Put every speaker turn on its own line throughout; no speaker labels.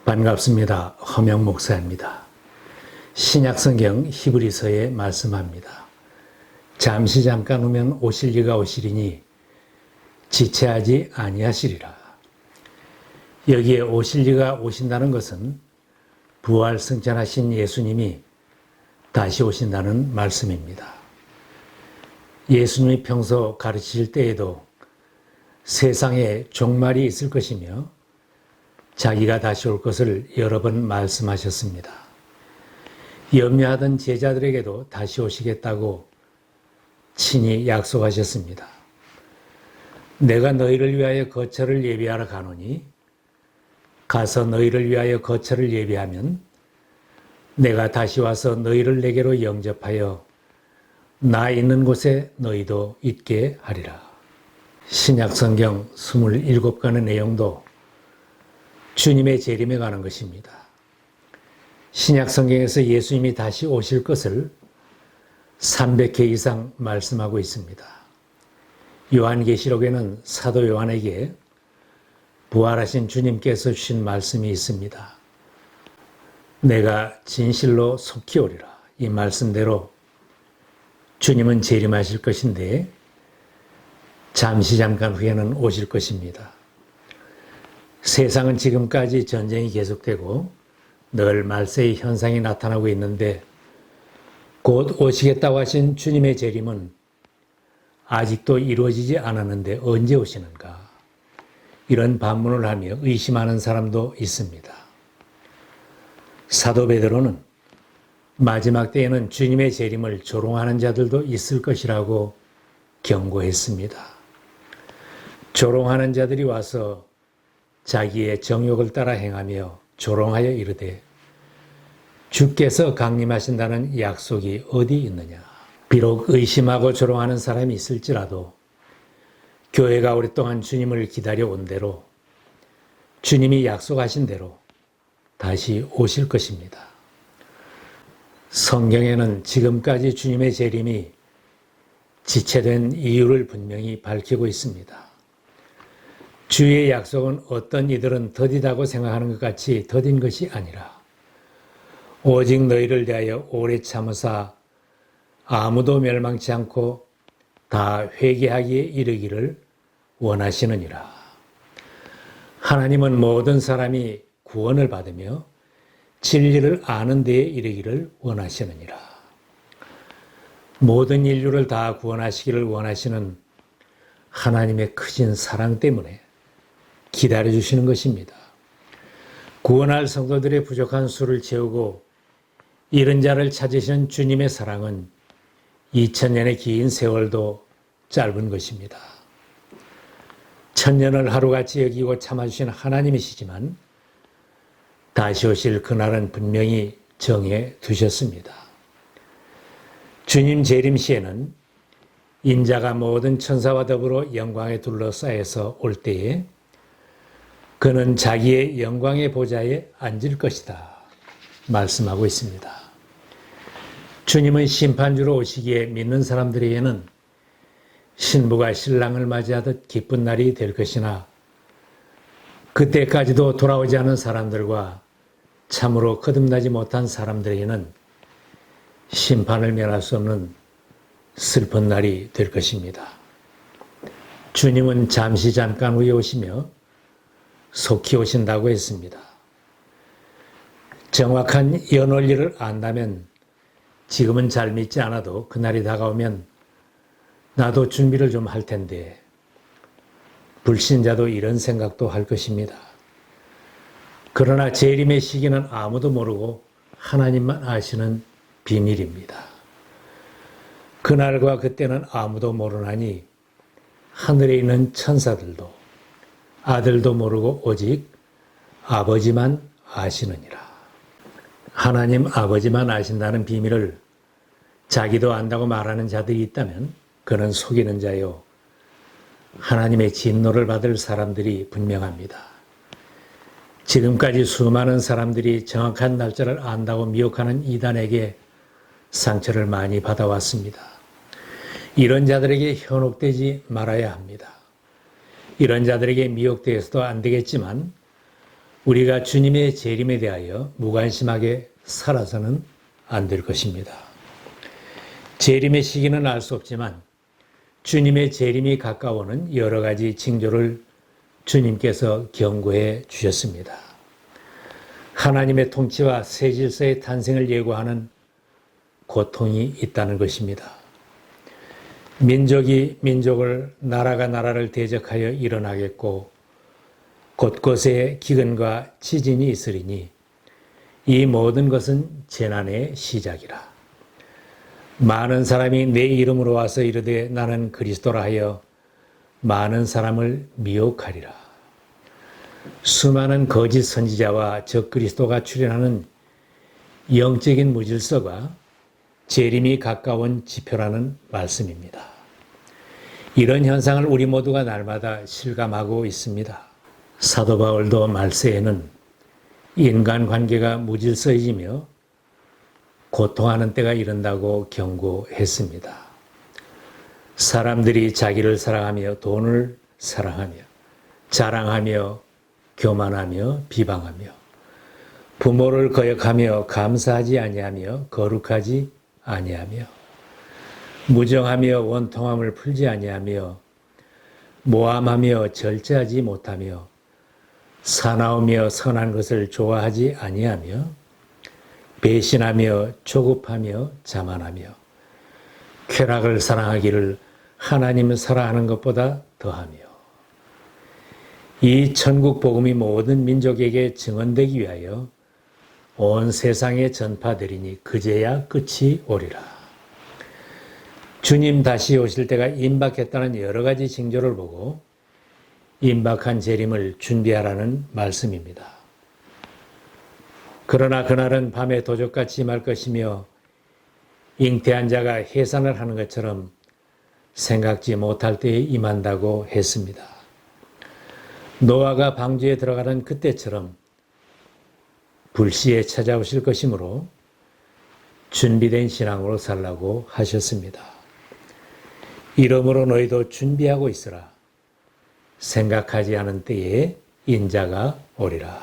반갑습니다. 허명 목사입니다. 신약성경 히브리서에 말씀합니다. 잠시 잠깐 후면 오실 이가 오시리니 지체하지 아니하시리라. 여기에 오실 이가 오신다는 것은 부활 승천하신 예수님이 다시 오신다는 말씀입니다. 예수님이 평소 가르치실 때에도 세상에 종말이 있을 것이며 자기가 다시 올 것을 여러 번 말씀하셨습니다. 염려하던 제자들에게도 다시 오시겠다고 친히 약속하셨습니다. 내가 너희를 위하여 거처를 예비하러 가노니 가서 너희를 위하여 거처를 예비하면 내가 다시 와서 너희를 내게로 영접하여 나 있는 곳에 너희도 있게 하리라. 신약성경 27권의 내용도 주님의 재림에 관한 것입니다. 신약성경에서 예수님이 다시 오실 것을 300회 이상 말씀하고 있습니다. 요한계시록에는 사도 요한에게 부활하신 주님께서 주신 말씀이 있습니다. 내가 진실로 속히 오리라. 이 말씀대로 주님은 재림하실 것인데 잠시 잠깐 후에는 오실 것입니다. 세상은 지금까지 전쟁이 계속되고 늘 말세의 현상이 나타나고 있는데 곧 오시겠다고 하신 주님의 재림은 아직도 이루어지지 않았는데 언제 오시는가? 이런 반문을 하며 의심하는 사람도 있습니다. 사도 베드로는 마지막 때에는 주님의 재림을 조롱하는 자들도 있을 것이라고 경고했습니다. 조롱하는 자들이 와서 자기의 정욕을 따라 행하며 조롱하여 이르되 주께서 강림하신다는 약속이 어디 있느냐. 비록 의심하고 조롱하는 사람이 있을지라도 교회가 오랫동안 주님을 기다려 온 대로 주님이 약속하신 대로 다시 오실 것입니다. 성경에는 지금까지 주님의 재림이 지체된 이유를 분명히 밝히고 있습니다. 주의 약속은 어떤 이들은 더디다고 생각하는 것 같이 더딘 것이 아니라 오직 너희를 대하여 오래 참으사 아무도 멸망치 않고 다 회개하기에 이르기를 원하시느니라. 하나님은 모든 사람이 구원을 받으며 진리를 아는 데에 이르기를 원하시느니라. 모든 인류를 다 구원하시기를 원하시는 하나님의 크신 사랑 때문에 기다려주시는 것입니다. 구원할 성도들의 부족한 수를 채우고 잃은 자를 찾으시는 주님의 사랑은 2000년의 긴 세월도 짧은 것입니다. 1000년을 하루같이 여기고 참아주신 하나님이시지만 다시 오실 그날은 분명히 정해 두셨습니다. 주님 재림 시에는 인자가 모든 천사와 더불어 영광에 둘러싸여서 올 때에 그는 자기의 영광의 보좌에 앉을 것이다 말씀하고 있습니다. 주님은 심판주로 오시기에 믿는 사람들에게는 신부가 신랑을 맞이하듯 기쁜 날이 될 것이나 그때까지도 돌아오지 않은 사람들과 참으로 거듭나지 못한 사람들에게는 심판을 면할 수 없는 슬픈 날이 될 것입니다. 주님은 잠시 잠깐 후에 오시며 속히 오신다고 했습니다. 정확한 연월일을 안다면 지금은 잘 믿지 않아도 그날이 다가오면 나도 준비를 좀 할 텐데 불신자도 이런 생각도 할 것입니다. 그러나 재림의 시기는 아무도 모르고 하나님만 아시는 비밀입니다. 그날과 그때는 아무도 모르나니 하늘에 있는 천사들도 아들도 모르고 오직 아버지만 아시느니라. 하나님 아버지만 아신다는 비밀을 자기도 안다고 말하는 자들이 있다면 그는 속이는 자요 하나님의 진노를 받을 사람들이 분명합니다. 지금까지 수많은 사람들이 정확한 날짜를 안다고 미혹하는 이단에게 상처를 많이 받아왔습니다. 이런 자들에게 현혹되지 말아야 합니다. 이런 자들에게 미혹되어서도 안 되겠지만 우리가 주님의 재림에 대하여 무관심하게 살아서는 안 될 것입니다. 재림의 시기는 알 수 없지만 주님의 재림이 가까워오는 여러 가지 징조를 주님께서 경고해 주셨습니다. 하나님의 통치와 새 질서의 탄생을 예고하는 고통이 있다는 것입니다. 민족이 민족을, 나라가 나라를 대적하여 일어나겠고 곳곳에 기근과 지진이 있으리니 이 모든 것은 재난의 시작이라. 많은 사람이 내 이름으로 와서 이르되 나는 그리스도라 하여 많은 사람을 미혹하리라. 수많은 거짓 선지자와 적그리스도가 출현하는 영적인 무질서가 재림이 가까운 지표라는 말씀입니다. 이런 현상을 우리 모두가 날마다 실감하고 있습니다. 사도 바울도 말세에는 인간관계가 무질서해지며 고통하는 때가 이른다고 경고했습니다. 사람들이 자기를 사랑하며 돈을 사랑하며 자랑하며 교만하며 비방하며 부모를 거역하며 감사하지 아니하며 거룩하지 아니하며 무정하며 원통함을 풀지 아니하며 모함하며 절제하지 못하며 사나우며 선한 것을 좋아하지 아니하며 배신하며 조급하며 자만하며 쾌락을 사랑하기를 하나님을 사랑하는 것보다 더하며 이 천국 복음이 모든 민족에게 증언되기 위하여 온 세상에 전파되리니 그제야 끝이 오리라. 주님 다시 오실 때가 임박했다는 여러 가지 징조를 보고 임박한 재림을 준비하라는 말씀입니다. 그러나 그날은 밤에 도적같이 임할 것이며 잉태한 자가 해산을 하는 것처럼 생각지 못할 때에 임한다고 했습니다. 노아가 방주에 들어가는 그때처럼 불시에 찾아오실 것이므로 준비된 신앙으로 살라고 하셨습니다. 이러므로 너희도 준비하고 있으라. 생각하지 않은 때에 인자가 오리라.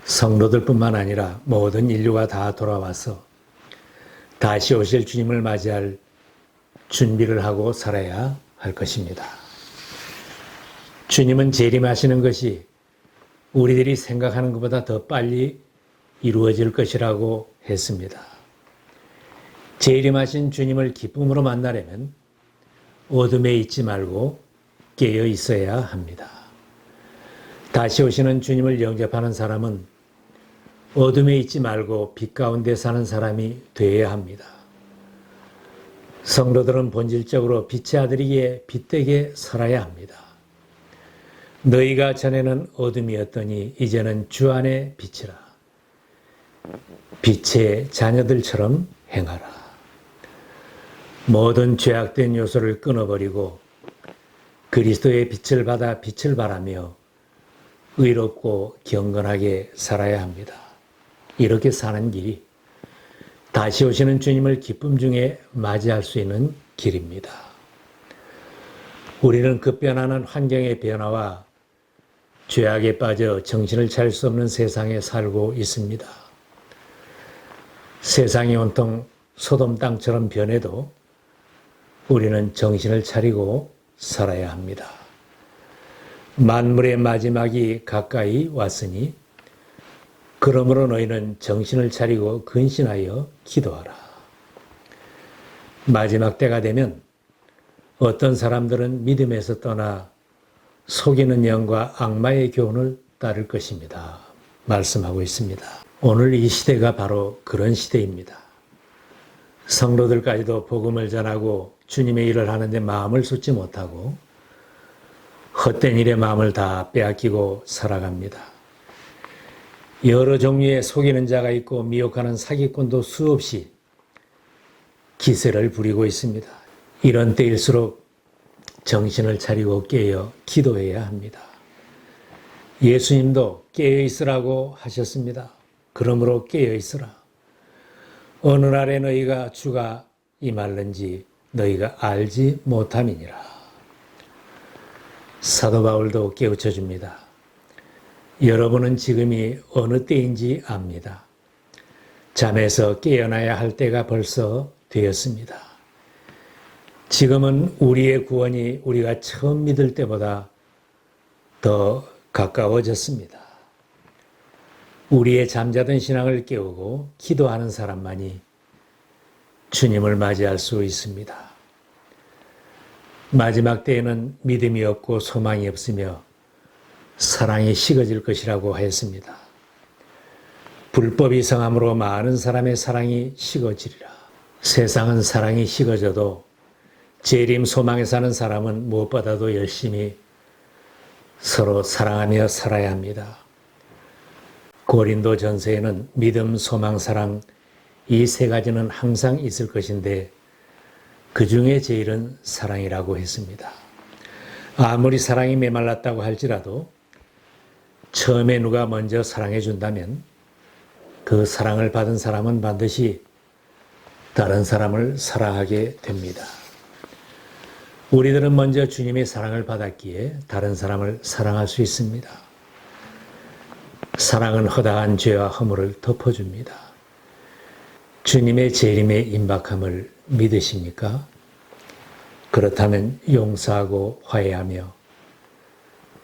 성도들뿐만 아니라 모든 인류가 다 돌아와서 다시 오실 주님을 맞이할 준비를 하고 살아야 할 것입니다. 주님은 재림하시는 것이 우리들이 생각하는 것보다 더 빨리 이루어질 것이라고 했습니다. 재림하신 주님을 기쁨으로 만나려면 어둠에 있지 말고 깨어 있어야 합니다. 다시 오시는 주님을 영접하는 사람은 어둠에 있지 말고 빛 가운데 사는 사람이 되어야 합니다. 성도들은 본질적으로 빛의 아들이기에 빛되게 살아야 합니다. 너희가 전에는 어둠이었더니 이제는 주 안에 빛이라. 빛의 자녀들처럼 행하라. 모든 죄악된 요소를 끊어버리고 그리스도의 빛을 받아 빛을 발하며 의롭고 경건하게 살아야 합니다. 이렇게 사는 길이 다시 오시는 주님을 기쁨 중에 맞이할 수 있는 길입니다. 우리는 급변하는 환경의 변화와 죄악에 빠져 정신을 차릴 수 없는 세상에 살고 있습니다. 세상이 온통 소돔 땅처럼 변해도 우리는 정신을 차리고 살아야 합니다. 만물의 마지막이 가까이 왔으니 그러므로 너희는 정신을 차리고 근신하여 기도하라. 마지막 때가 되면 어떤 사람들은 믿음에서 떠나 속이는 영과 악마의 교훈을 따를 것입니다. 말씀하고 있습니다. 오늘 이 시대가 바로 그런 시대입니다. 성도들까지도 복음을 전하고 주님의 일을 하는데 마음을 쏟지 못하고 헛된 일에 마음을 다 빼앗기고 살아갑니다. 여러 종류의 속이는 자가 있고 미혹하는 사기꾼도 수없이 기세를 부리고 있습니다. 이런 때일수록 정신을 차리고 깨어 기도해야 합니다. 예수님도 깨어 있으라고 하셨습니다. 그러므로 깨어 있으라. 어느 날에 너희가 주가 임할는지 너희가 알지 못함이니라. 사도 바울도 깨우쳐 줍니다. 여러분은 지금이 어느 때인지 압니다. 잠에서 깨어나야 할 때가 벌써 되었습니다. 지금은 우리의 구원이 우리가 처음 믿을 때보다 더 가까워졌습니다. 우리의 잠자던 신앙을 깨우고 기도하는 사람만이 주님을 맞이할 수 있습니다. 마지막 때에는 믿음이 없고 소망이 없으며 사랑이 식어질 것이라고 하였습니다. 불법이 성함으로 많은 사람의 사랑이 식어지리라. 세상은 사랑이 식어져도 재림 소망에 사는 사람은 무엇보다도 열심히 서로 사랑하며 살아야 합니다. 고린도 전서에는 믿음, 소망, 사랑 이 세 가지는 항상 있을 것인데 그 중에 제일은 사랑이라고 했습니다. 아무리 사랑이 메말랐다고 할지라도 처음에 누가 먼저 사랑해 준다면 그 사랑을 받은 사람은 반드시 다른 사람을 사랑하게 됩니다. 우리들은 먼저 주님의 사랑을 받았기에 다른 사람을 사랑할 수 있습니다. 사랑은 허다한 죄와 허물을 덮어줍니다. 주님의 재림의 임박함을 믿으십니까? 그렇다면 용서하고 화해하며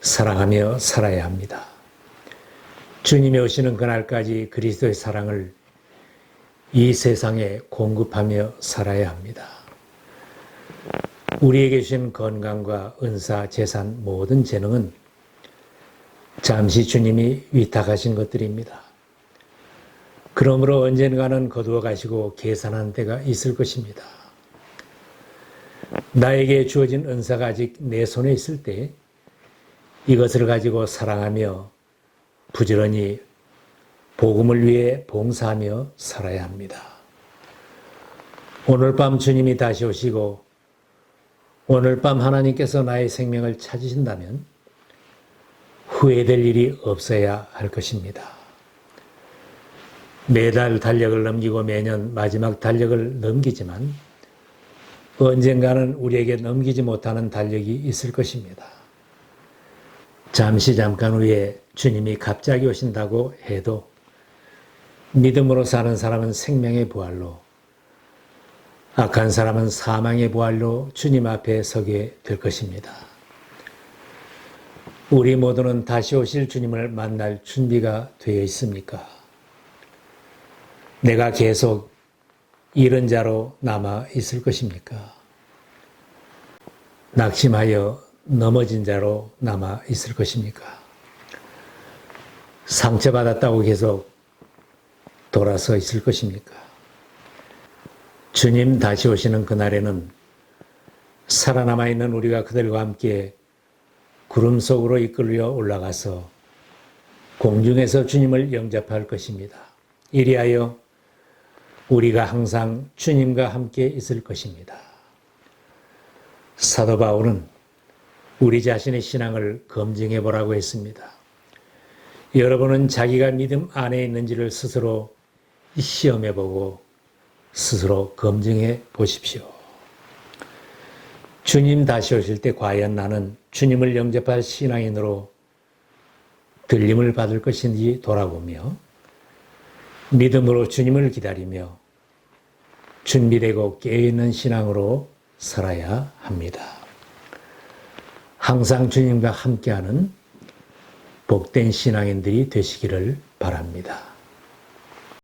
사랑하며 살아야 합니다. 주님이 오시는 그날까지 그리스도의 사랑을 이 세상에 공급하며 살아야 합니다. 우리에게 주신 건강과 은사, 재산, 모든 재능은 잠시 주님이 위탁하신 것들입니다. 그러므로 언젠가는 거두어 가시고 계산한 때가 있을 것입니다. 나에게 주어진 은사가 아직 내 손에 있을 때 이것을 가지고 사랑하며 부지런히 복음을 위해 봉사하며 살아야 합니다. 오늘 밤 주님이 다시 오시고 오늘 밤 하나님께서 나의 생명을 찾으신다면 후회될 일이 없어야 할 것입니다. 매달 달력을 넘기고 매년 마지막 달력을 넘기지만 언젠가는 우리에게 넘기지 못하는 달력이 있을 것입니다. 잠깐 후에 주님이 갑자기 오신다고 해도 믿음으로 사는 사람은 생명의 부활로, 악한 사람은 사망의 부활로 주님 앞에 서게 될 것입니다. 우리 모두는 다시 오실 주님을 만날 준비가 되어 있습니까? 내가 계속 잃은 자로 남아 있을 것입니까? 낙심하여 넘어진 자로 남아 있을 것입니까? 상처받았다고 계속 돌아서 있을 것입니까? 주님 다시 오시는 그날에는 살아남아 있는 우리가 그들과 함께 구름 속으로 이끌려 올라가서 공중에서 주님을 영접할 것입니다. 이리하여 우리가 항상 주님과 함께 있을 것입니다. 사도 바울은 우리 자신의 신앙을 검증해 보라고 했습니다. 여러분은 자기가 믿음 안에 있는지를 스스로 시험해 보고 스스로 검증해 보십시오. 주님 다시 오실 때 과연 나는 주님을 영접할 신앙인으로 들림을 받을 것인지 돌아보며 믿음으로 주님을 기다리며 준비되고 깨어있는 신앙으로 살아야 합니다. 항상 주님과 함께하는 복된 신앙인들이 되시기를 바랍니다.